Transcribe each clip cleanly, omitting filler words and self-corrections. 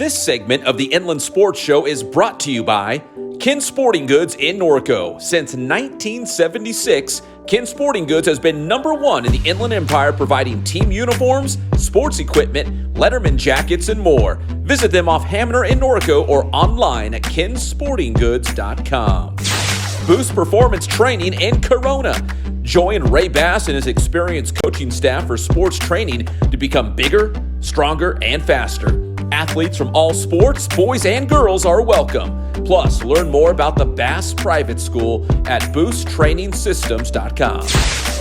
This segment of the Inland Sports Show is brought to you by Kin Sporting Goods in Norco. Since 1976, Kin Sporting Goods has been #1 in the Inland Empire, providing team uniforms, sports equipment, Letterman jackets, and more. Visit them off Hamner in Norco or online at kinsportinggoods.com. Boost Performance Training in Corona. Join Ray Bass and his experienced coaching staff for sports training to become bigger, stronger, and faster. Athletes from all sports, boys and girls, are welcome. Plus, learn more about the Bass Private School at boosttrainingsystems.com.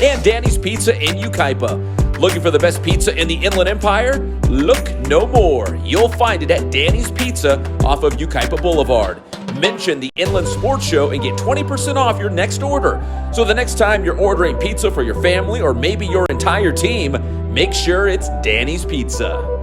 And Danny's Pizza in Yucaipa. Looking for the best pizza in the Inland Empire? Look no more. You'll find it at Danny's Pizza off of Yucaipa Boulevard. Mention the Inland Sports Show and get 20% off your next order. So the next time you're ordering pizza for your family or maybe your entire team, make sure it's Danny's Pizza.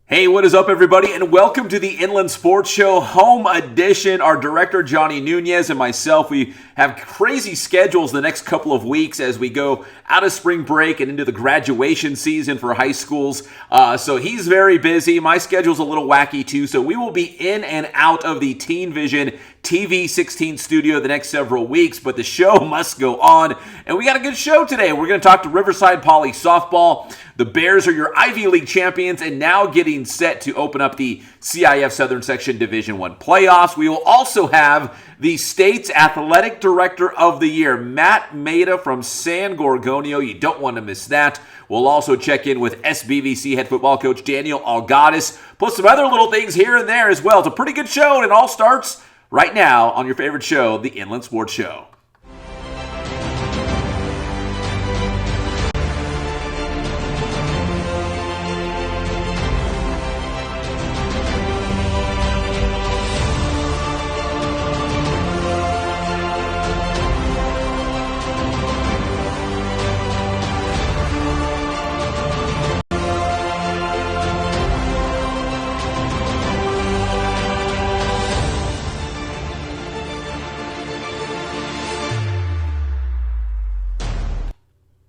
Hey, what is up, everybody, and welcome to the Inland Sports Show Home Edition. Our director, Johnny Nunez, and myself, we have crazy schedules the next couple of weeks as we go out of spring break and into the graduation season for high schools. So he's very busy. My schedule's a little wacky, too, so we will be in and out of the Teen Vision TV 16 studio the next several weeks, but the show must go on, and we got a good show today. We're going to talk to Riverside Poly softball. The Bears are your Ivy League champions and now getting set to open up the CIF Southern Section Division I playoffs. We will also have the state's Athletic Director of the Year, Matt Maeda from San Gorgonio. You don't want to miss that. We'll also check in with SBVC head football coach Daniel Algattas, plus some other little things here and there as well. It's a pretty good show, and it all starts right now on your favorite show, the Inland Sports Show.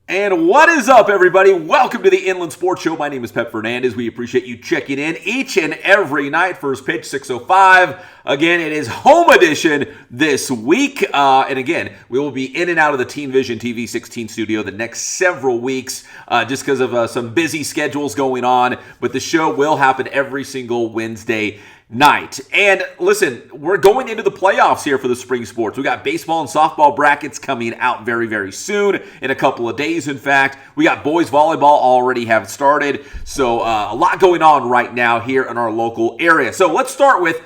And what is up, everybody? Welcome to the Inland Sports Show. My name is Pep Fernandez. We appreciate you checking in each and every night. First pitch, 6:05. Again, it is home edition this week. And again, we will be in and out of the Teen Vision TV 16 studio the next several weeks just because of some busy schedules going on. But the show will happen every single Wednesday night. And listen, we're going into the playoffs here for the spring sports. We got baseball and softball brackets coming out very, very soon, in a couple of days, in fact. We got boys volleyball already have started. So a lot going on right now here in our local area. So let's start with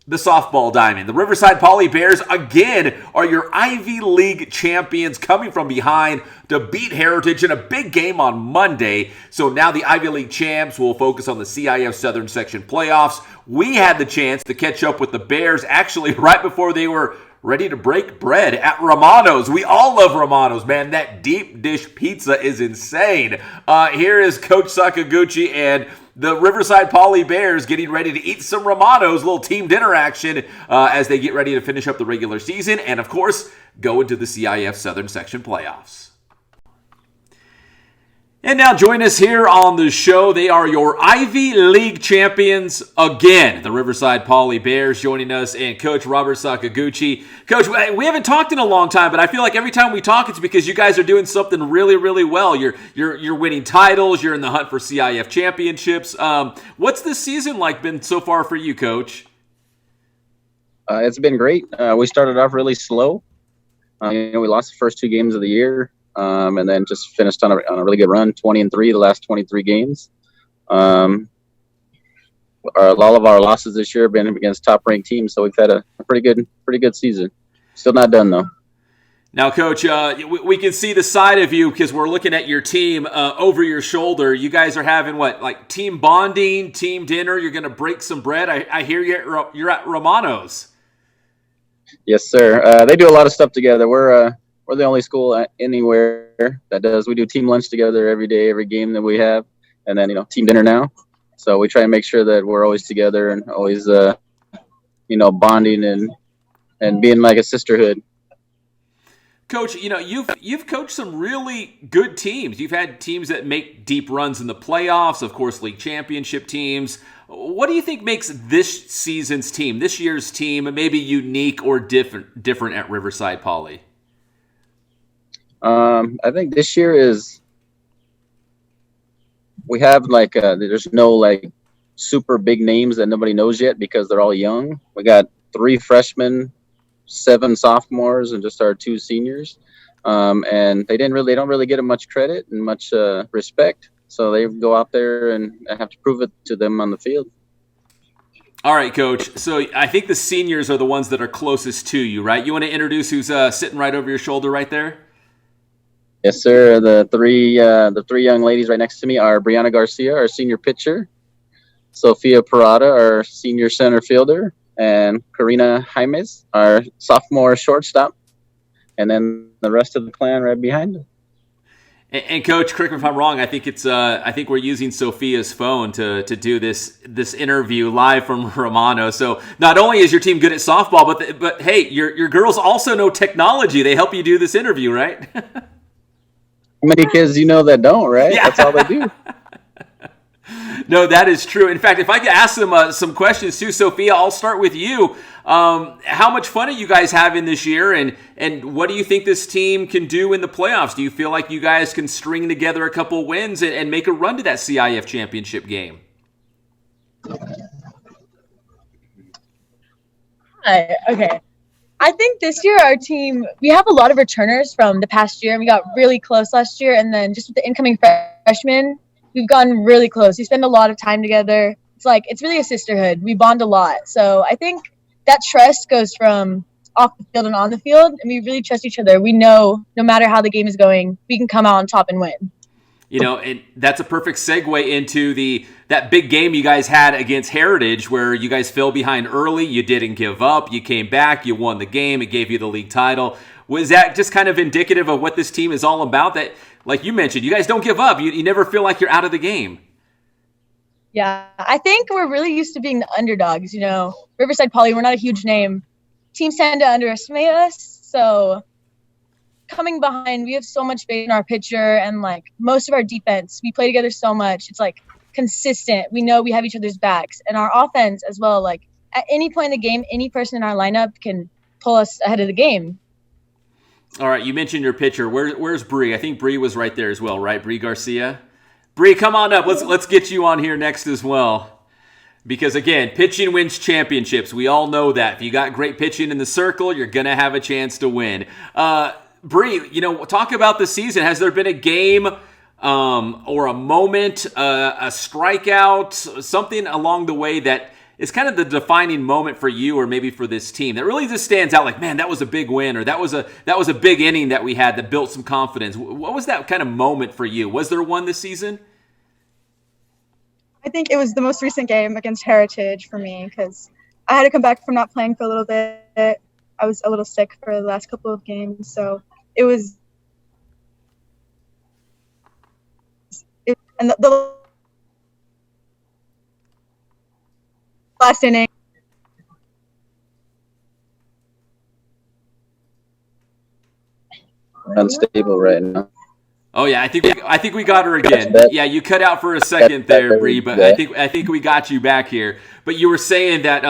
the softball diamond. The Riverside Poly Bears, again, are your Ivy League champions, coming from behind to beat Heritage in a big game on Monday. So now the Ivy League champs will focus on the CIF Southern Section playoffs. We had the chance to catch up with the Bears actually right before they were ready to break bread at Romano's. We all love Romano's, man. That deep dish pizza is insane. Here is Coach Sakaguchi and the Riverside Poly Bears getting ready to eat some Romano's, little team dinner action as they get ready to finish up the regular season and, of course, go into the CIF Southern Section playoffs. And now join us here on the show. They are your Ivy League champions again. The Riverside Poly Bears joining us, and Coach Robert Sakaguchi. Coach, we haven't talked in a long time, but I feel like every time we talk, it's because you guys are doing something really, really well. You're winning titles. You're in the hunt for CIF championships. What's this season like been so far for you, Coach? It's been great. We started off really slow. We lost the first 2 games of the year. And then just finished on a really good run, 20-3 the last 23 games. all of our losses this year have been against top-ranked teams, so we've had a pretty good season. Still not done though. Now, Coach, we can see the side of you because we're looking at your team over your shoulder. You guys are having like team bonding, team dinner. You're going to break some bread. I hear you're at Romano's. Yes, sir. They do a lot of stuff together. We're the only school anywhere that does. We do team lunch together every day, every game that we have, and then team dinner now. So we try and make sure that we're always together and always bonding and being like a sisterhood. Coach, you've coached some really good teams. You've had teams that make deep runs in the playoffs, of course, league championship teams. What do you think makes this season's team, this year's team, maybe unique or different at Riverside Poly? I think this year we have there's no super big names that nobody knows yet because they're all young. We got 3 freshmen, 7 sophomores, and just our 2 seniors, and they don't really get much credit and much respect. So they go out there and have to prove it to them on the field. All right, Coach. So I think the seniors are the ones that are closest to you, right? You want to introduce who's sitting right over your shoulder right there? Yes, sir. The three young ladies right next to me are Brianna Garcia, our senior pitcher, Sophia Parada, our senior center fielder, and Karina Jaimes, our sophomore shortstop, and then the rest of the clan right behind us. And Coach, correct me if I'm wrong. I think we're using Sophia's phone to do this interview live from Romano. So not only is your team good at softball, but hey, your girls also know technology. They help you do this interview, right? How many kids that don't, right? Yeah. That's all they do. No, that is true. In fact, if I could ask them some questions too, Sophia, I'll start with you. How much fun are you guys having this year, and what do you think this team can do in the playoffs? Do you feel like you guys can string together a couple wins and make a run to that CIF championship game? Hi. Okay. I think this year our team, we have a lot of returners from the past year, and we got really close last year, and then just with the incoming freshmen, we've gotten really close. We spend a lot of time together. It's really a sisterhood. We bond a lot. So I think that trust goes from off the field and on the field, and we really trust each other. We know no matter how the game is going, we can come out on top and win. And that's a perfect segue into that big game you guys had against Heritage where you guys fell behind early. You didn't give up. You came back. You won the game. It gave you the league title. Was that just kind of indicative of what this team is all about? That, like you mentioned, you guys don't give up. You never feel like you're out of the game. Yeah, I think we're really used to being the underdogs. Riverside Poly, we're not a huge name. Teams tend to underestimate us. So coming behind, we have so much faith in our pitcher and most of our defense. We play together so much. It's consistent. We know we have each other's backs, and our offense as well. At any point in the game, any person in our lineup can pull us ahead of the game. All right, you mentioned your pitcher. Where's Bree? I think Bree was right there as well, right? Bree Garcia. Bree, come on up. Let's get you on here next as well. Because again, pitching wins championships. We all know that. If you got great pitching in the circle, you're gonna have a chance to win. Bree, talk about the season. Has there been a game or a moment, a strikeout, something along the way that is kind of the defining moment for you or maybe for this team that really just stands out man, that was a big win, or that was a big inning that we had that built some confidence? What was that kind of moment for you? Was there one this season? I think it was the most recent game against Heritage for me because I had to come back from not playing for a little bit. I was a little sick for the last couple of games, so it was and the last inning. Unstable right now. Oh yeah, I think we got her again. Yeah, you cut out for a second there, Bree, but I think we got you back here. But you were saying that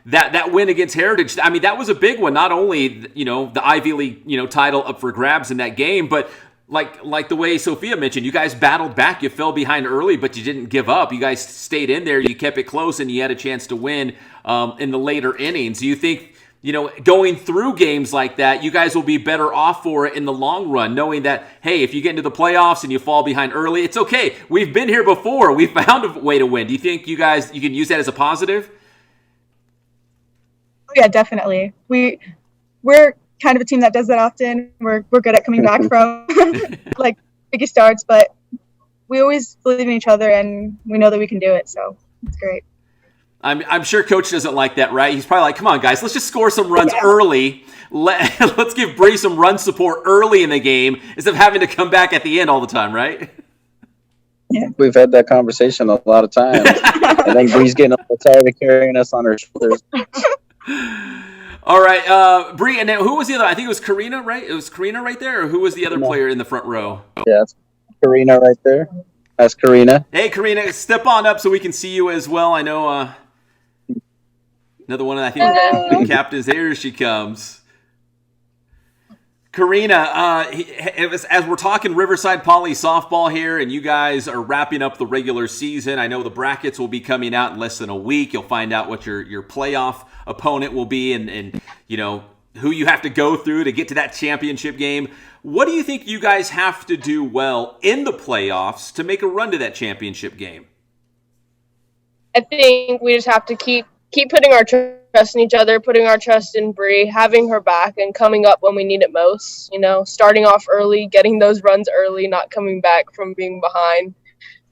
that win against Heritage, I mean, that was a big one. Not only the Ivy League title up for grabs in that game, but like the way Sophia mentioned, you guys battled back. You fell behind early, but you didn't give up. You guys stayed in there. You kept it close, and you had a chance to win in the later innings. Do you think going through games like that, you guys will be better off for it in the long run, knowing that, hey, if you get into the playoffs and you fall behind early, it's okay. We've been here before. We found a way to win. Do you think you can use that as a positive? Oh, yeah, definitely. We're kind of a team that does that often. We're good at coming back from like big starts, but we always believe in each other and we know that we can do it. So it's great. I'm sure Coach doesn't like that, right? He's probably like, come on, guys, let's just score some runs early. Let's give Bree some run support early in the game instead of having to come back at the end all the time, right? Yeah. We've had that conversation a lot of times. I think Bree's getting a little tired of carrying us on her shoulders. All right, Bree, and then who was the other? I think it was Karina, right? It was Karina right there, or who was the other player in the front row? Yeah, that's Karina right there. That's Karina. Hey, Karina, step on up so we can see you as well. I know another one, I think the captain's here she comes. Karina, as we're talking Riverside Poly softball here, and you guys are wrapping up the regular season, I know the brackets will be coming out in less than a week. You'll find out what your playoff opponent will be and who you have to go through to get to that championship game. What do you think you guys have to do well in the playoffs to make a run to that championship game? I think we just have to keep putting our trust in each other, putting our trust in Bree, having her back, and coming up when we need it most. Starting off early, getting those runs early, not coming back from being behind.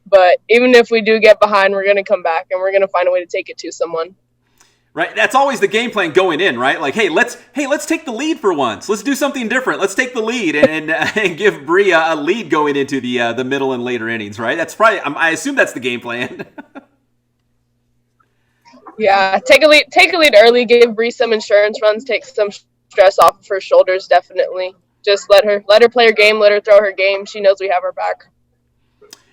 But even if we do get behind, we're going to come back, and we're going to find a way to take it to someone. Right, that's always the game plan going in, right? Like, hey, let's take the lead for once. Let's do something different. Let's take the lead and give Bree a lead going into the middle and later innings, right? That's probably I assume that's the game plan. Yeah, take a lead early, give Bree some insurance runs, take some stress off of her shoulders, definitely. Just let her play her game, let her throw her game. She knows we have her back.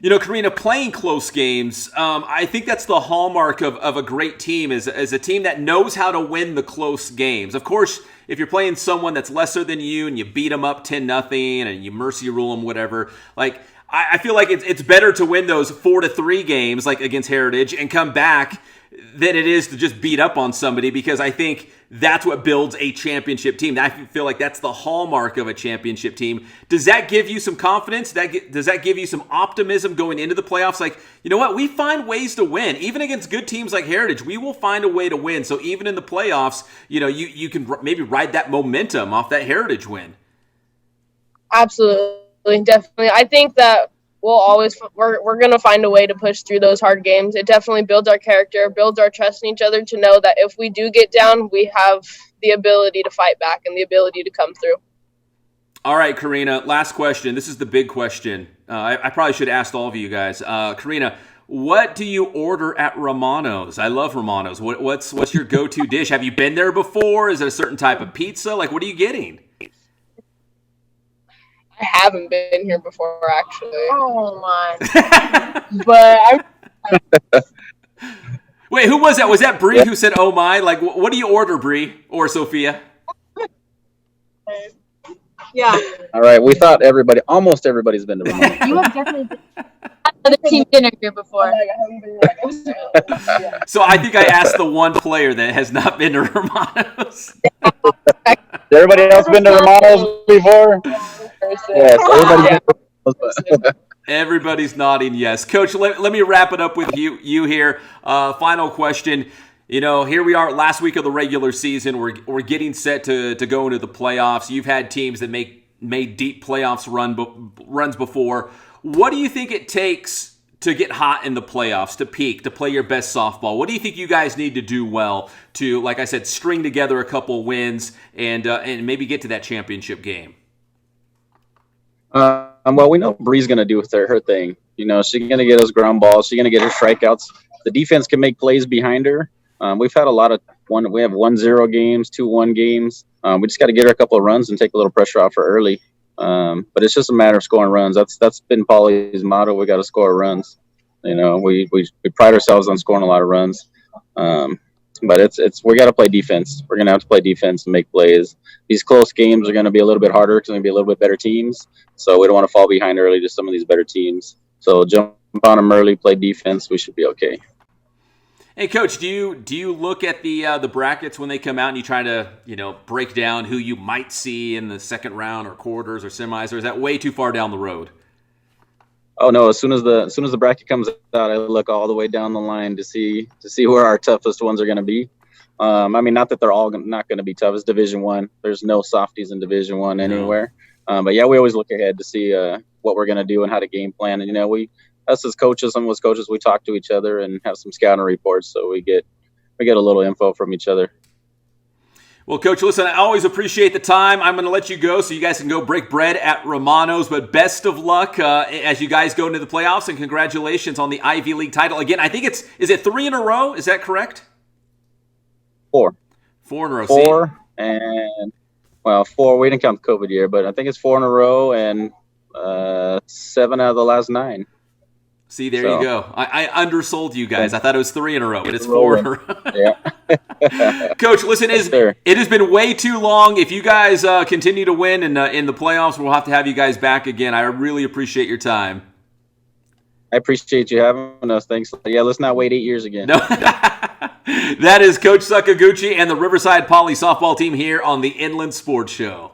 Karina, playing close games, I think that's the hallmark of a great team is a team that knows how to win the close games. Of course, if you're playing someone that's lesser than you and you beat them up 10-0 and you mercy rule them, whatever, like I feel like it's better to win those 4-3 games like against Heritage and come back than it is to just beat up on somebody, because I think that's what builds a championship team. I feel like that's the hallmark of a championship team. Does that give you some confidence? Does that give you some optimism going into the playoffs? Like, you know what? We find ways to win. Even against good teams like Heritage, we will find a way to win. So even in the playoffs, you can maybe ride that momentum off that Heritage win. Absolutely, definitely. I think that we're going to find a way to push through those hard games. It definitely builds our character, builds our trust in each other to know that if we do get down, we have the ability to fight back and the ability to come through. All right, Karina, last question. This is the big question. I probably should have asked all of you guys. Karina, what do you order at Romano's? I love Romano's. What's your go-to dish? Have you been there before? Is it a certain type of pizza? Like, what are you getting? I haven't been here before, actually. Oh, my. But Wait, who was that? Was that Bree who said, oh, my? Like, what do you order, Bree or Sophia? Yeah. All right. We thought almost everybody's been to Romano. You have definitely been another team dinner here before. So I think I asked the one player that has not been to Romano's. Everybody else been to Romano's before? Yes, everybody's been to Romano's. Everybody's nodding yes. Coach, let me wrap it up with you here. Final question. Here we are last week of the regular season. We're getting set to go into the playoffs. You've had teams that made deep playoffs runs before. What do you think it takes to get hot in the playoffs, to peak, to play your best softball? What do you think you guys need to do well to, like I said, string together a couple wins and maybe get to that championship game? Well, we know Bree's going to do her thing. She's going to get us ground balls. She's going to get her strikeouts. The defense can make plays behind her. We've had a lot of we have 1-0 games, 2-1 games. We just got to get her a couple of runs and take a little pressure off her early. But it's just a matter of scoring runs. That's been Poly's motto. We got to score runs. We pride ourselves on scoring a lot of runs. But we got to play defense. We're going to have to play defense and make plays. These close games are going to be a little bit harder because they're going to be a little bit better teams. So we don't want to fall behind early to some of these better teams. So jump on them early, play defense. We should be okay. Hey, Coach, do you look at the brackets when they come out and you try to break down who you might see in the second round or quarters or semis, or is that way too far down the road? Oh no! As soon as the bracket comes out, I look all the way down the line to see where our toughest ones are going to be. I mean, not that they're all not going to be tough. It's Division I. There's no softies in Division I anywhere. But yeah, we always look ahead to see what we're going to do and how to game plan. And us as coaches, some of us coaches, we talk to each other and have some scouting reports, so we get a little info from each other. Well, Coach, listen, I always appreciate the time. I'm going to let you go so you guys can go break bread at Romano's, but best of luck as you guys go into the playoffs, and congratulations on the Ivy League title. Again, I think is it 3 in a row? Is that correct? 4. 4 in a row. 4, and, 4, we didn't count the COVID year, but I think it's 4 in a row and 7 out of the last 9. See, there you go. I undersold you guys. I thought it was 3 in a row, but it's 4 in a row. Yeah. Coach, listen, it has been way too long. If you guys continue to win in the playoffs, we'll have to have you guys back again. I really appreciate your time. I appreciate you having us. Thanks. Yeah, let's not wait 8 years again. No. That is Coach Sakaguchi and the Riverside Poly softball team here on the Inland Sports Show.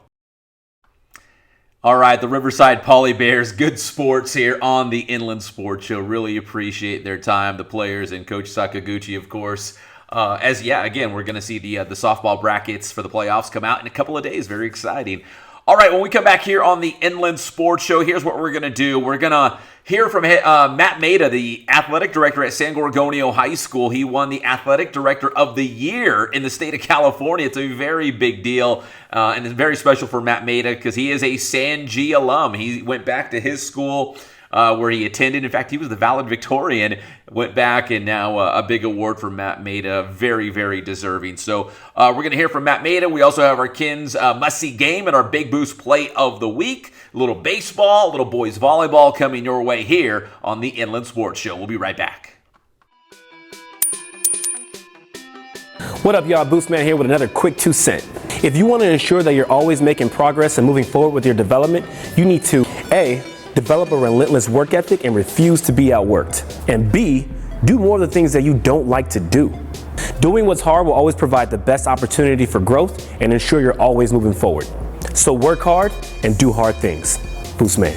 All right, the Riverside Poly Bears, good sports here on the Inland Sports Show. Really appreciate their time, the players, and Coach Sakaguchi, of course. Again, we're going to see the softball brackets for the playoffs come out in a couple of days. Very exciting. All right, when we come back here on the Inland Sports Show, here's what we're going to do. We're going to hear from Matt Maeda, the athletic director at San Gorgonio High School. He won the Athletic Director of the Year in the state of California. It's a very big deal, and it's very special for Matt Maeda because he is a San G alum. He went back to his school where he attended. In fact, he was the valedictorian, went back, and now a big award for Matt Maeda. Very, very deserving. So we're going to hear from Matt Maeda. We also have our Kins must-see game and our Big Boost Play of the Week. A little baseball, a little boys volleyball coming your way here on the Inland Sports Show. We'll be right back. What up, y'all? Boostman here with another quick 2 cent. If you want to ensure that you're always making progress and moving forward with your development, you need to A, develop a relentless work ethic and refuse to be outworked. And B, do more of the things that you don't like to do. Doing what's hard will always provide the best opportunity for growth and ensure you're always moving forward. So work hard and do hard things. Boostman.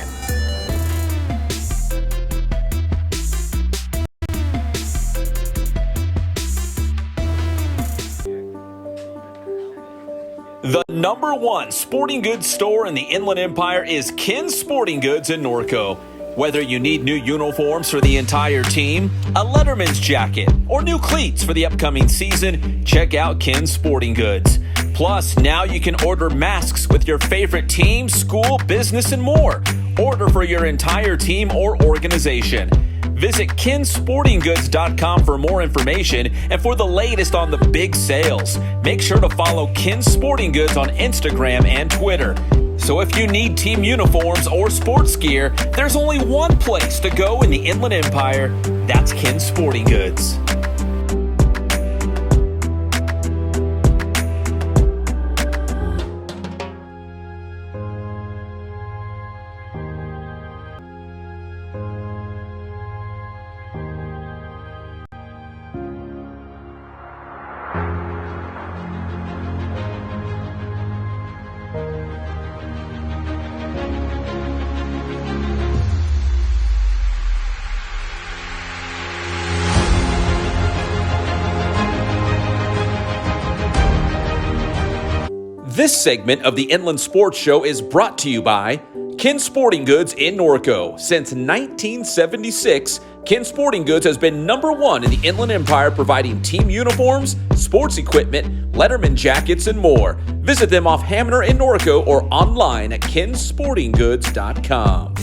The #1 sporting goods store in the Inland Empire is Kins Sporting Goods in Norco. Whether you need new uniforms for the entire team, a Letterman's jacket, or new cleats for the upcoming season, check out Kins Sporting Goods. Plus, now you can order masks with your favorite team, school, business, and more. Order for your entire team or organization. Visit kinsportinggoods.com for more information and for the latest on the big sales. Make sure to follow Kins Sporting Goods on Instagram and Twitter. So if you need team uniforms or sports gear, there's only one place to go in the Inland Empire. That's Kins Sporting Goods. This segment of the Inland Sports Show is brought to you by Kins Sporting Goods in Norco. Since 1976, Kins Sporting Goods has been #1 in the Inland Empire, providing team uniforms, sports equipment, Letterman jackets, and more. Visit them off Hamner in Norco or online at kinsportinggoods.com.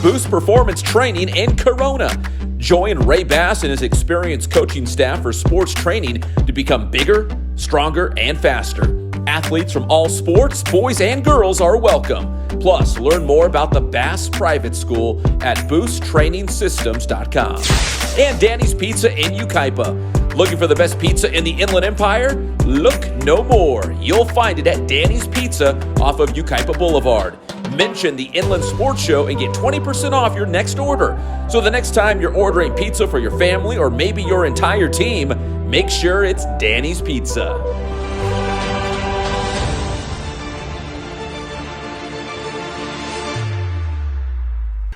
Boost Performance Training in Corona. Join Ray Bass and his experienced coaching staff for sports training to become bigger, stronger, and faster. Athletes from all sports, boys and girls, are welcome. Plus, learn more about the Bass Private School at boosttrainingsystems.com. And Danny's Pizza in Yucaipa. Looking for the best pizza in the Inland Empire? Look no more. You'll find it at Danny's Pizza off of Yucaipa Boulevard. Mention the Inland Sports Show and get 20% off your next order. So the next time you're ordering pizza for your family or maybe your entire team, make sure it's Danny's Pizza.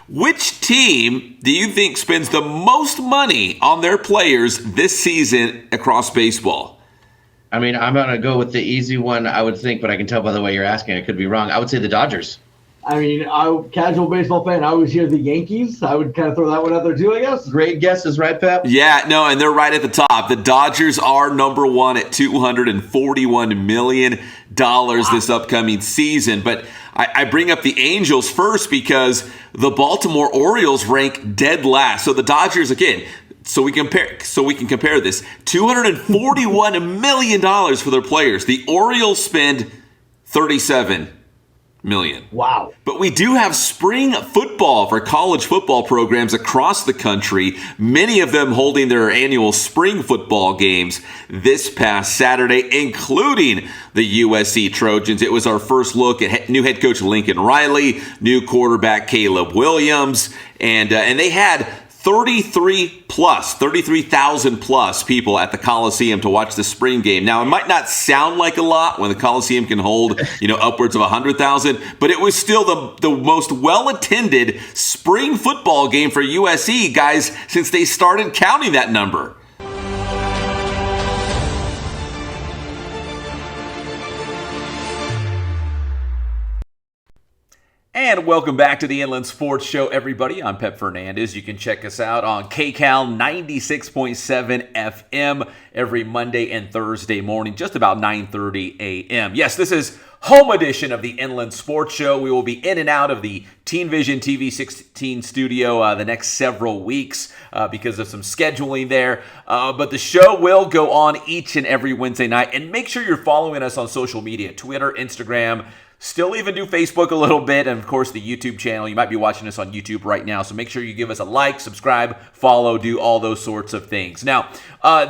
Which team do you think spends the most money on their players this season across baseball? I mean, I'm going to go with the easy one, I would think, but I can tell by the way you're asking, I could be wrong. I would say the Dodgers. I mean, casual baseball fan, I always hear the Yankees. I would kind of throw that one out there too, I guess. Great guesses, right, Pep? Yeah, no, and they're right at the top. The Dodgers are number one at $241 million this upcoming season. But I bring up the Angels first because the Baltimore Orioles rank dead last. So the Dodgers, again, so we can compare this, $241 million for their players. The Orioles spend $37 million. Wow. But we do have spring football for college football programs across the country, many of them holding their annual spring football games this past Saturday, including the USC Trojans. It was our first look at new head coach Lincoln Riley, new quarterback Caleb Williams, and they had 33,000 plus people at the Coliseum to watch the spring game. Now, it might not sound like a lot when the Coliseum can hold, upwards of 100,000, but it was still the most well-attended spring football game for USC, guys, since they started counting that number. And welcome back to the Inland Sports Show, everybody. I'm Pep Fernandez. You can check us out on KCAL 96.7 FM every Monday and Thursday morning, just about 9:30 a.m. Yes, this is home edition of the Inland Sports Show. We will be in and out of the Teen Vision TV 16 studio the next several weeks because of some scheduling there. But the show will go on each and every Wednesday night. And make sure you're following us on social media, Twitter, Instagram, still even do Facebook a little bit, and of course the YouTube channel. You might be watching us on YouTube right now, so make sure you give us a like, subscribe, follow, do all those sorts of things. Now,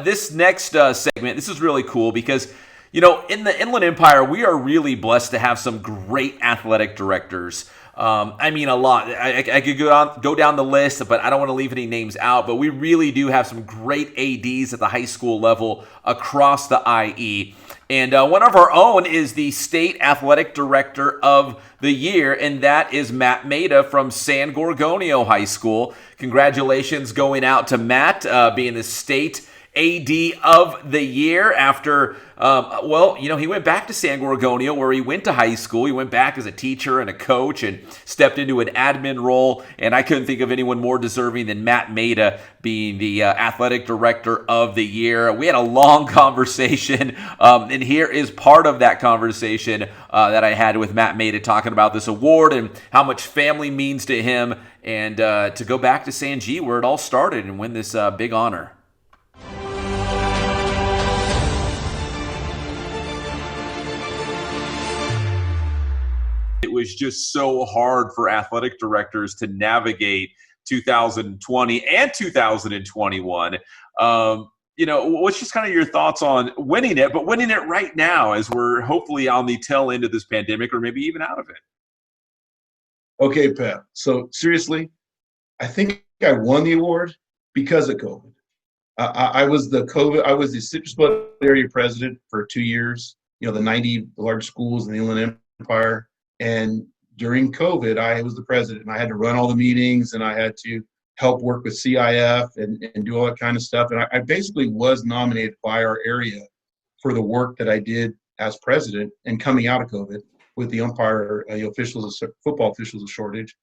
this next segment, this is really cool because, in the Inland Empire, we are really blessed to have some great athletic directors. I mean, a lot. I could go down the list, but I don't want to leave any names out. But we really do have some great ADs at the high school level across the IE. And one of our own is the State Athletic Director of the Year, and that is Matt Maeda from San Gorgonio High School. Congratulations going out to Matt being the State AD of the Year after, he went back to San Gorgonio where he went to high school. He went back as a teacher and a coach and stepped into an admin role. And I couldn't think of anyone more deserving than Matt Maeda being the Athletic Director of the Year. We had a long conversation, and here is part of that conversation that I had with Matt Maeda talking about this award and how much family means to him, and to go back to San G where it all started and win this big honor. It was just so hard for athletic directors to navigate 2020 and 2021. What's just kind of your thoughts on winning it, but winning it right now as we're hopefully on the tail end of this pandemic or maybe even out of it? Okay, Pep. So seriously, I think I won the award because of COVID. I was the Citrus Belt area president for 2 years, the 90 large schools in the Inland Empire. And during COVID, I was the president, and I had to run all the meetings, and I had to help work with CIF and do all that kind of stuff. And I basically was nominated by our area for the work that I did as president and coming out of COVID with the umpire football officials a shortage.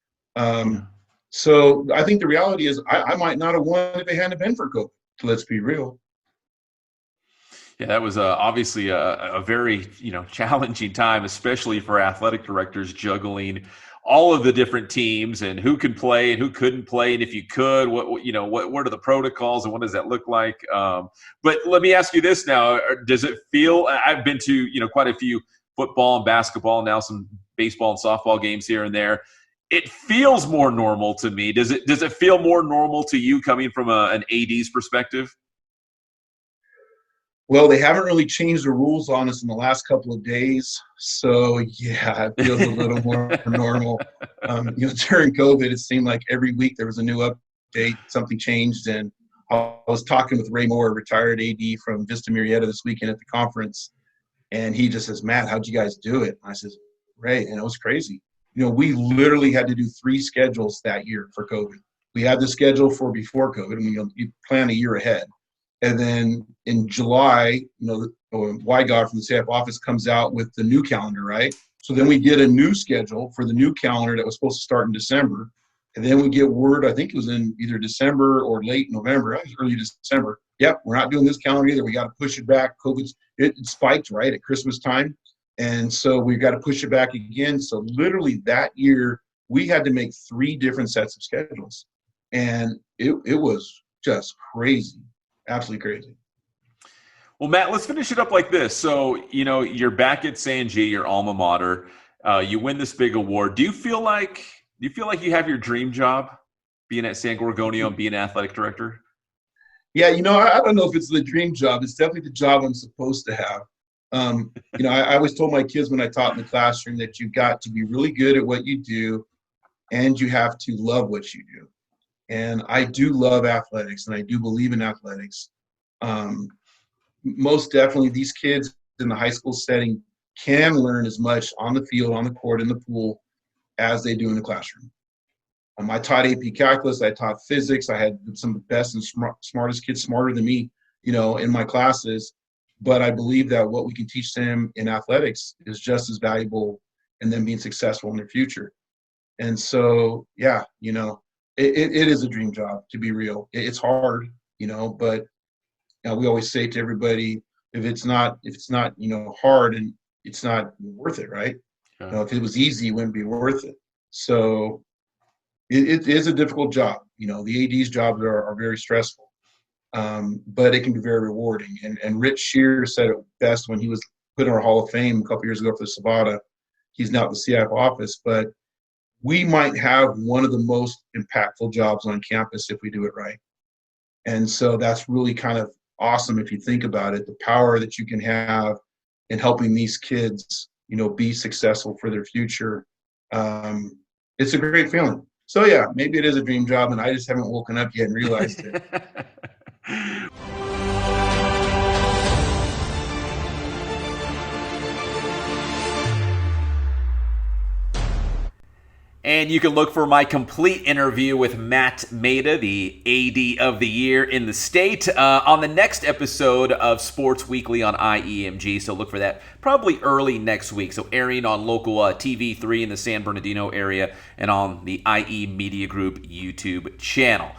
So I think the reality is I might not have won if it hadn't been for COVID. Let's be real. Yeah, that was obviously a very challenging time, especially for athletic directors juggling all of the different teams and who could play and who couldn't play, and if you could, what are the protocols and what does that look like? But let me ask you this now: does it feel? I've been to quite a few football and basketball, now some baseball and softball games here and there. It feels more normal to me. Does it feel more normal to you coming from an AD's perspective? Well, they haven't really changed the rules on us in the last couple of days. So, yeah, it feels a little more normal. During COVID, it seemed like every week there was a new update, something changed. And I was talking with Ray Moore, retired AD from Vista Murrieta this weekend at the conference. And he just says, Matt, how'd you guys do it? And I says, Ray, and it was crazy. We literally had to do 3 schedules that year for COVID. We had the schedule for before COVID, and you plan a year ahead. And then in July, Wygod from the CIF office comes out with the new calendar, right? So then we get a new schedule for the new calendar that was supposed to start in December. And then we get word, I think it was in either December or late November, early December. Yep, we're not doing this calendar either. We got to push it back. It spiked, right, at Christmas time. And so we've got to push it back again. So literally that year, we had to make 3 different sets of schedules. And it was just crazy. Absolutely crazy. Well, Matt, let's finish it up like this. So, you're back at San G, your alma mater. You win this big award. Do you feel like you have your dream job, being at San Gorgonio and being an athletic director? Yeah, I don't know if it's the dream job. It's definitely the job I'm supposed to have. I always told my kids when I taught in the classroom that you got to be really good at what you do, and you have to love what you do. And I do love athletics, and I do believe in athletics. Most definitely, these kids in the high school setting can learn as much on the field, on the court, in the pool, as they do in the classroom. I taught AP Calculus. I taught physics. I had some of the best and smartest kids, smarter than me, in my classes. But I believe that what we can teach them in athletics is just as valuable in them being successful in their future. And so, yeah, it is a dream job, to be real. It's hard, but we always say to everybody, if it's not hard, and it's not worth it, right? Okay. If it was easy, it wouldn't be worth it. So it is a difficult job. The AD's jobs are very stressful, but it can be very rewarding. And Rich Shear said it best when he was put in our Hall of Fame a couple years ago for the Sabata. He's now at the CIF office, but we might have one of the most impactful jobs on campus if we do it right. And so that's really kind of awesome if you think about it, the power that you can have in helping these kids, be successful for their future. It's a great feeling. So yeah, maybe it is a dream job, and I just haven't woken up yet and realized it. And you can look for my complete interview with Matt Maeda, the AD of the Year in the state, on the next episode of Sports Weekly on IEMG. So look for that probably early next week. So airing on local TV3 in the San Bernardino area and on the IE Media Group YouTube channel.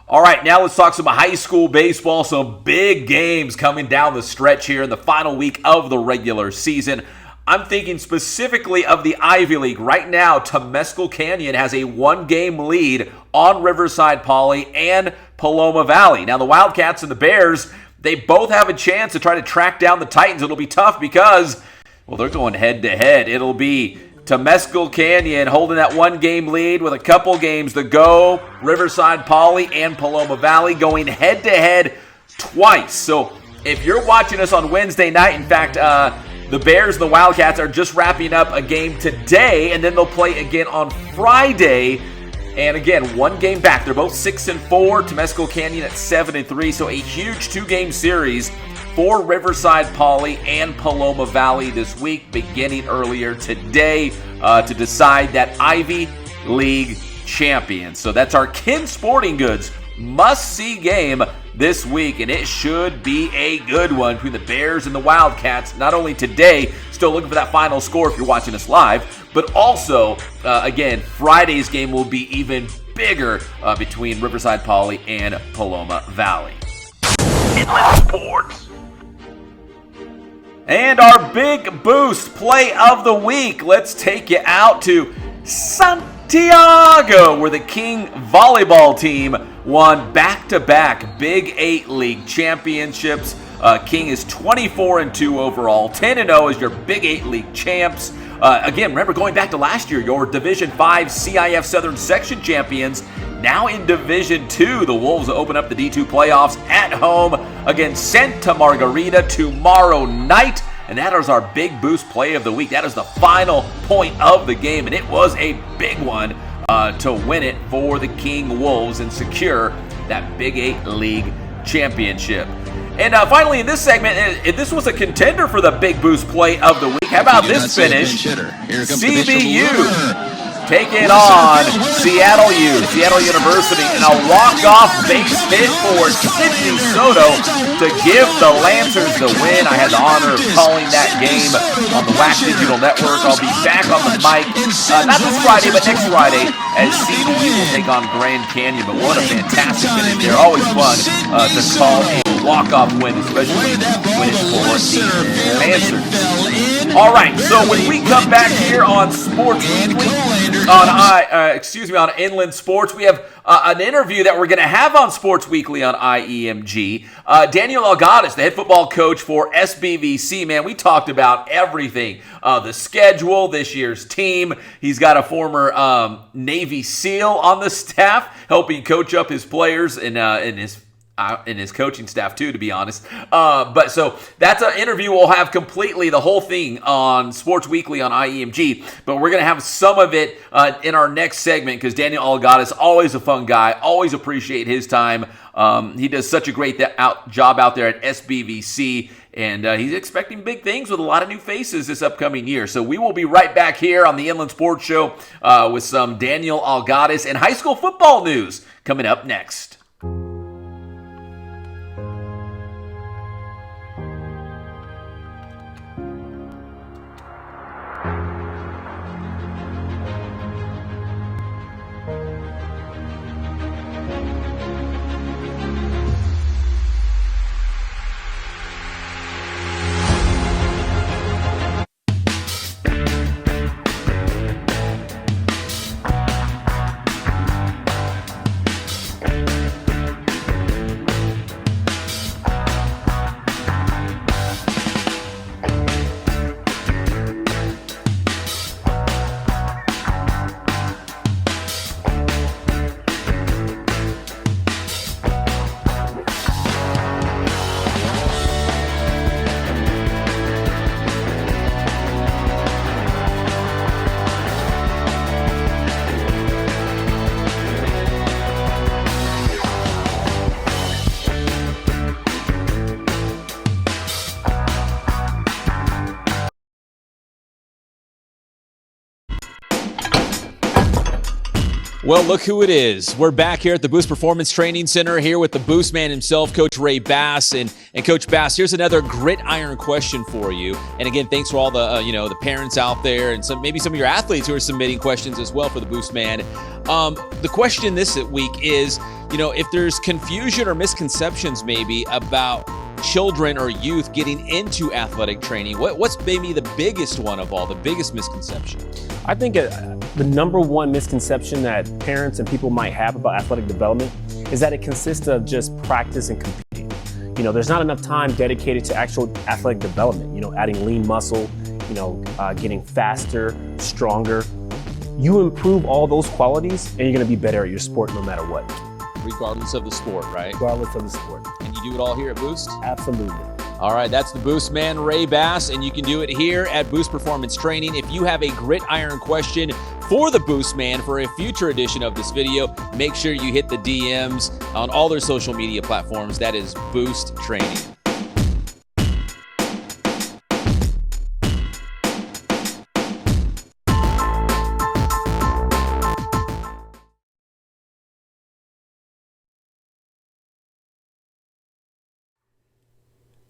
All right, now let's talk some high school baseball. Some big games coming down the stretch here in the final week of the regular season. I'm thinking specifically of the Ivy League. Right now, Temescal Canyon has a 1-game lead on Riverside Poly and Paloma Valley. Now, the Wildcats and the Bears, they both have a chance to try to track down the Titans. It'll be tough because, they're going head-to-head. It'll be Temescal Canyon holding that 1-game lead with a couple games to go. Riverside Poly and Paloma Valley going head-to-head twice. So, if you're watching us on Wednesday night, in fact, the Bears and the Wildcats are just wrapping up a game today, and then they'll play again on Friday. And again, 1 game back. They're both 6-4. Temescal Canyon at 7-3. So a huge 2-game series for Riverside Poly and Paloma Valley this week, beginning earlier today to decide that Ivy League champion. So that's our Kin Sporting Goods must-see game this week, and it should be a good one between the Bears and the Wildcats, not only today, still looking for that final score if you're watching us live, but also, again, Friday's game will be even bigger between Riverside Poly and Paloma Valley. Inland Sports. And our big boost play of the week, let's take you out to Santiago, where the King volleyball team won back-to-back Big 8 League championships. King is 24-2 overall, 10-0 as your Big 8 League champs. Again, remember going back to last year, your Division 5 CIF Southern Section champions. now in Division 2. The Wolves open up the D2 playoffs at home against Santa Margarita tomorrow night. And that is our big boost play of the week. That is the final point of the game, and it was a big one to win it for the King Wolves and secure that Big 8 League championship. And finally, in this segment, this was a contender for the big boost play of the week. How about this finish? CBU taking on Seattle University, and a walk-off base hit for Sidney Soto to give the Lancers the win. I had the honor of calling that game on the WAC Digital Network. I'll be back on the mic, not this Friday, but next Friday, as CBU will take on Grand Canyon. But what a fantastic finish there. Always fun to call a walk-off win, especially when it's for the Lancers. All right, so when we come back here on Sports Weekly, on Inland Sports, we have an interview that we're going to have on Sports Weekly on IEMG. Daniel Algattas, the head football coach for SBVC. Man, we talked about everything. The schedule, this year's team. He's got a former Navy SEAL on the staff, helping coach up his players and his coaching staff too, to be honest. But so that's an interview we'll have completely, the whole thing on Sports Weekly on IEMG. But we're going to have some of it in our next segment because Daniel Algattas, always a fun guy, always appreciate his time. He does such a great job out there at SBVC. And he's expecting big things with a lot of new faces this upcoming year. So we will be right back here on the Inland Sports Show with some Daniel Algattas and high school football news coming up next. Well, look who it is. We're back here at the Boost Performance Training Center here with the Boost man himself, Coach Ray Bass. And Coach Bass, here's another gridiron question for you. And again, thanks for all the the parents out there and maybe some of your athletes who are submitting questions as well for the Boost man. The question this week is, if there's confusion or misconceptions maybe about children or youth getting into athletic training, what's maybe the biggest one of all, the biggest misconception? I think the number one misconception that parents and people might have about athletic development is that it consists of just practice and competing. There's not enough time dedicated to actual athletic development, adding lean muscle, getting faster, stronger. You improve all those qualities and you're going to be better at your sport no matter what. Regardless of the sport, right? Regardless of the sport. And you do it all here at Boost? Absolutely. All right, that's the Boost man, Ray Bass, and you can do it here at Boost Performance Training. If you have a gridiron question for the Boost man for a future edition of this video, make sure you hit the DMs on all their social media platforms. That is Boost Training.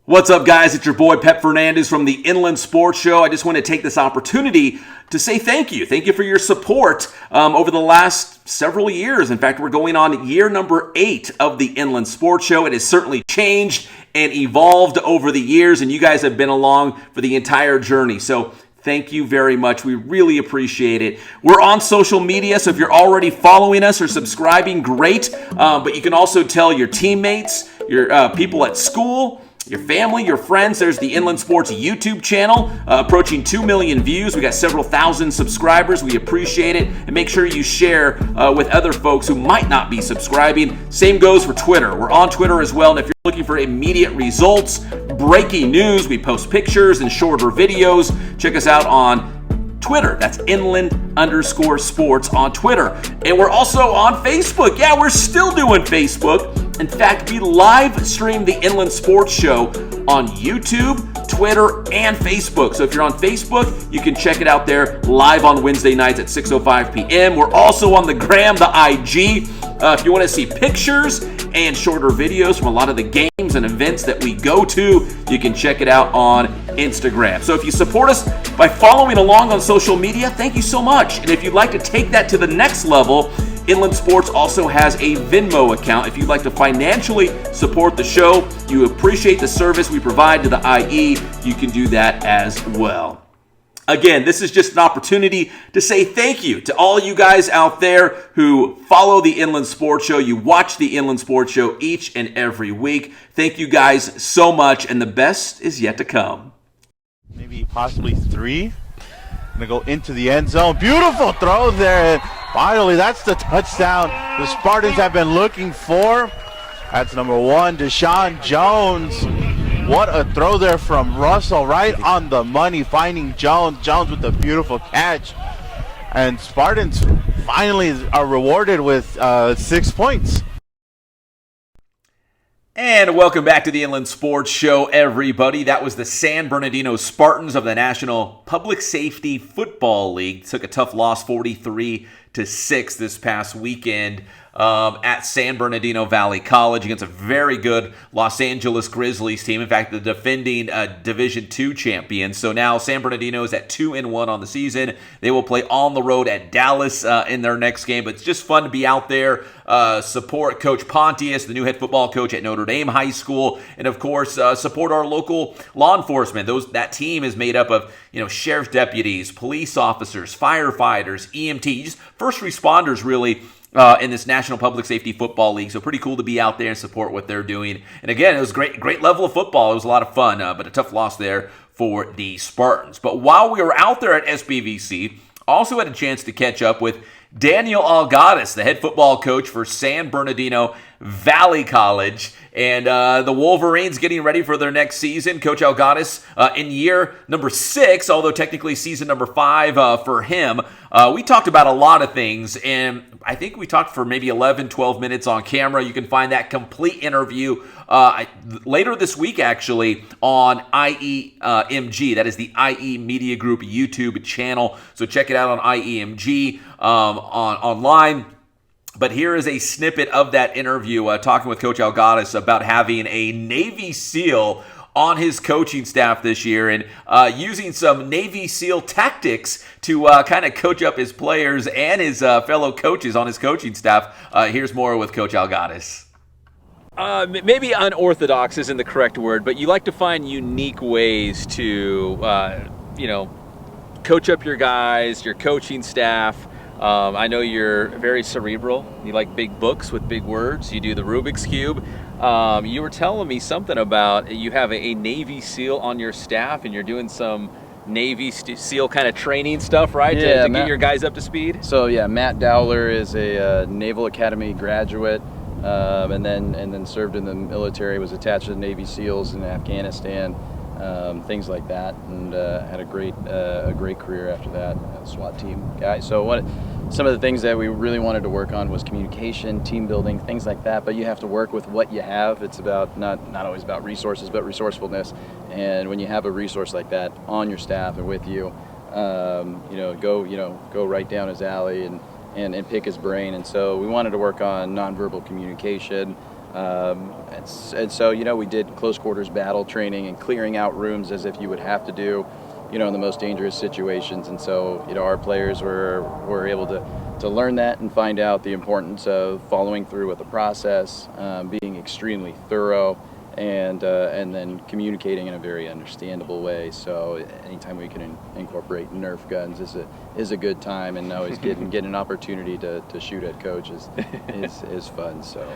What's up, guys? It's your boy Pep Fernandez from the Inland Sports Show. I just want to take this opportunity to say thank you. Thank you for your support over the last several years. In fact, we're going on year number 8 of the Inland Sports Show. It has certainly changed and evolved over the years, and you guys have been along for the entire journey. So thank you very much. We really appreciate it. We're on social media, so if you're already following us or subscribing, great. But you can also tell your teammates, your people at school, your family, your friends. There's the Inland Sports YouTube channel, approaching 2 million views. We got several thousand subscribers. We appreciate it. And make sure you share with other folks who might not be subscribing. Same goes for Twitter. We're on Twitter as well. And if you're looking for immediate results, breaking news, we post pictures and shorter videos. Check us out on Twitter. That's Inland_sports on Twitter. And we're also on Facebook. Yeah, we're still doing Facebook. In fact, we live stream the Inland Sports Show on YouTube, Twitter, and Facebook. So if you're on Facebook, you can check it out there live on Wednesday nights at 6:05 p.m. We're also on the Gram, the IG. If you want to see pictures and shorter videos from a lot of the games and events that we go to, you can check it out on Instagram. So if you support us by following along on social media, thank you so much. And if you'd like to take that to the next level, Inland Sports also has a Venmo account. If you'd like to financially support the show, you appreciate the service we provide to the IE, you can do that as well. Again, this is just an opportunity to say thank you to all you guys out there who follow the Inland Sports Show. You watch the Inland Sports Show each and every week. Thank you guys so much, and the best is yet to come. Maybe possibly 3. Gonna go into the end zone. Beautiful throw there. And finally, that's the touchdown the Spartans have been looking for. That's number 1, Deshaun Jones. What a throw there from Russell, right on the money, finding Jones. Jones with a beautiful catch. And Spartans finally are rewarded with 6 points. And welcome back to the Inland Sports Show, everybody. That was the San Bernardino Spartans of the National Public Safety Football League. Took a tough loss, 43-6 this past weekend at San Bernardino Valley College against a very good Los Angeles Grizzlies team. In fact, the defending Division II champions. So now San Bernardino is at 2-1 on the season. They will play on the road at Dallas in their next game. But it's just fun to be out there, support Coach Pontius, the new head football coach at Notre Dame High School, and of course support our local law enforcement. That team is made up of sheriff's deputies, police officers, firefighters, EMTs, first responders, really. In this National Public Safety Football League. So pretty cool to be out there and support what they're doing. And again, it was great level of football. It was a lot of fun, but a tough loss there for the Spartans. But while we were out there at SBVC, also had a chance to catch up with Daniel Algattas, the head football coach for San Bernardino Valley College. And the Wolverines getting ready for their next season. Coach Algattas in year number 6, although technically season number 5 for him. We talked about a lot of things, and I think we talked for maybe 11, 12 minutes on camera. You can find that complete interview later this week, actually, on IEMG. That is the IE Media Group YouTube channel. So check it out on IEMG online. But here is a snippet of that interview talking with Coach Algattas about having a Navy SEAL on his coaching staff this year and using some Navy SEAL tactics to kind of coach up his players and his fellow coaches on his coaching staff. Here's more with Coach Algattas. Maybe unorthodox isn't the correct word, but you like to find unique ways to, coach up your guys, your coaching staff. I know you're very cerebral. You like big books with big words. You do the Rubik's Cube. You were telling me something about you have a Navy SEAL on your staff and you're doing some Navy SEAL kind of training stuff, right? Yeah, to get your guys up to speed? So yeah, Matt Dowler is a Naval Academy graduate and then served in the military, was attached to the Navy SEALs in Afghanistan, things like that, and had a great career after that, SWAT team guy. So some of the things that we really wanted to work on was communication, team building, things like that. But you have to work with what you have. It's about not always about resources, but resourcefulness. And when you have a resource like that on your staff and with you, go right down his alley and pick his brain. And so we wanted to work on nonverbal communication. And so we did close quarters battle training and clearing out rooms as if you would have to do, in the most dangerous situations. And so, our players were able to learn that and find out the importance of following through with the process, being extremely thorough, and then communicating in a very understandable way. So anytime we can incorporate Nerf guns is a good time, and always getting an opportunity to shoot at coach is fun. So.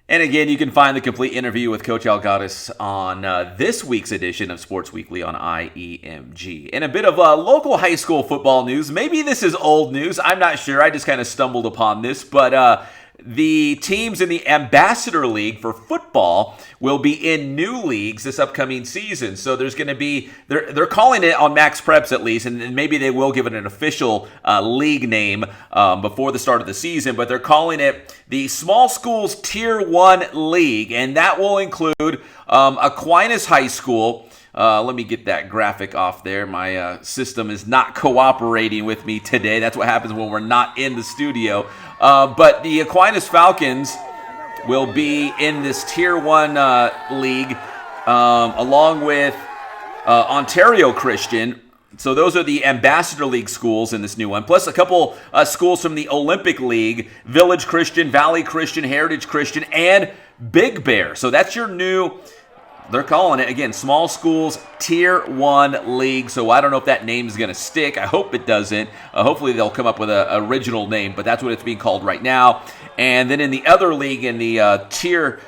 And again, you can find the complete interview with Coach Algattas on this week's edition of Sports Weekly on IEMG. And a bit of local high school football news. Maybe this is old news. I'm not sure. I just kind of stumbled upon this. But the teams in the Ambassador League for football will be in new leagues this upcoming season. So there's going to be, they're calling it on Max Preps at least, and maybe they will give it an official league name before the start of the season, but they're calling it the Small Schools Tier 1 League, and that will include Aquinas High School. Let me get that graphic off there. My system is not cooperating with me today. That's what happens when we're not in the studio. But the Aquinas Falcons will be in this Tier 1 league along with Ontario Christian. So those are the Ambassador League schools in this new one. Plus a couple schools from the Olympic League, Village Christian, Valley Christian, Heritage Christian, and Big Bear. So that's your new... They're calling it, again, Small Schools Tier 1 League. So I don't know if that name is going to stick. I hope it doesn't. Hopefully they'll come up with an original name, but that's what it's being called right now. And then in the other league, in the Tier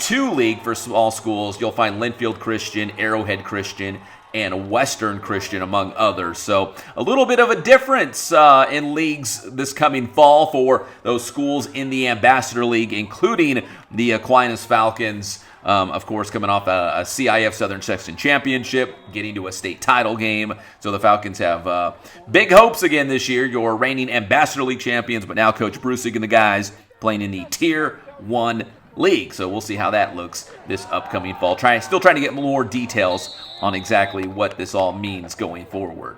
2 League for small schools, you'll find Linfield Christian, Arrowhead Christian, and Western Christian, among others. So a little bit of a difference in leagues this coming fall for those schools in the Ambassador League, including the Aquinas Falcons. Of course, coming off a CIF Southern Section Championship, getting to a state title game. So the Falcons have big hopes again this year. Your reigning Ambassador League champions, but now Coach Brucig and the guys playing in the Tier 1 League. So we'll see how that looks this upcoming fall. Still trying to get more details on exactly what this all means going forward.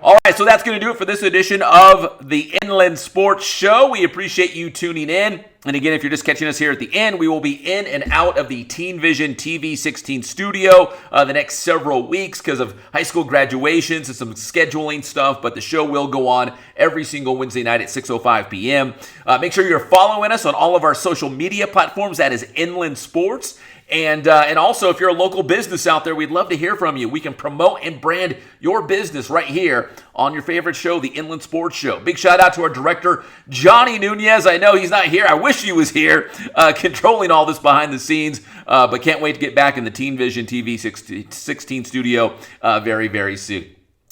All right, so that's going to do it for this edition of the Inland Sports Show. We appreciate you tuning in. And again, if you're just catching us here at the end, we will be in and out of the Teen Vision TV 16 studio the next several weeks because of high school graduations and some scheduling stuff. But the show will go on every single Wednesday night at 6:05 p.m. Make sure you're following us on all of our social media platforms. That is Inland Sports. And also, if you're a local business out there, we'd love to hear from you. We can promote and brand your business right here on your favorite show, the Inland Sports Show. Big shout out to our director, Johnny Nunez. I know he's not here. I wish he was here controlling all this behind the scenes, but can't wait to get back in the Teen Vision TV 16 studio very, very soon.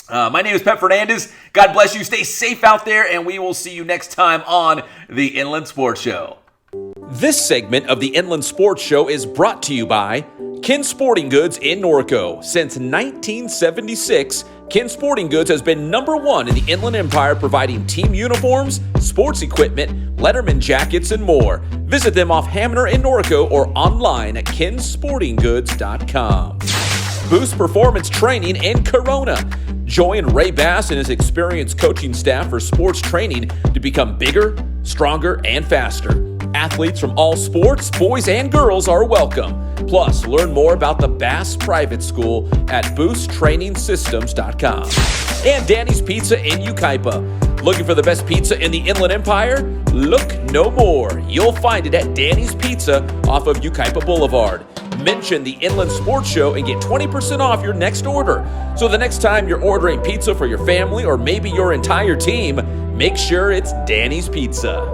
My name is Pep Fernandez. God bless you. Stay safe out there, and we will see you next time on the Inland Sports Show. This segment of the Inland Sports Show is brought to you by Ken Sporting Goods in Norco. Since 1976, Ken Sporting Goods has been #1 in the Inland Empire, providing team uniforms, sports equipment, Letterman jackets, and more. Visit them off Hamner in Norco or online at kensportinggoods.com. Boost Performance Training in Corona. Join Ray Bass and his experienced coaching staff for sports training to become bigger, stronger, and faster. Athletes from all sports, boys and girls, are welcome. Plus, learn more about the Bass Private School at boosttrainingsystems.com. And Danny's Pizza in Yucaipa. Looking for the best pizza in the Inland Empire? Look no more. You'll find it at Danny's Pizza off of Yucaipa Boulevard. Mention the Inland Sports Show and get 20% off your next order. So the next time you're ordering pizza for your family or maybe your entire team, make sure it's Danny's Pizza.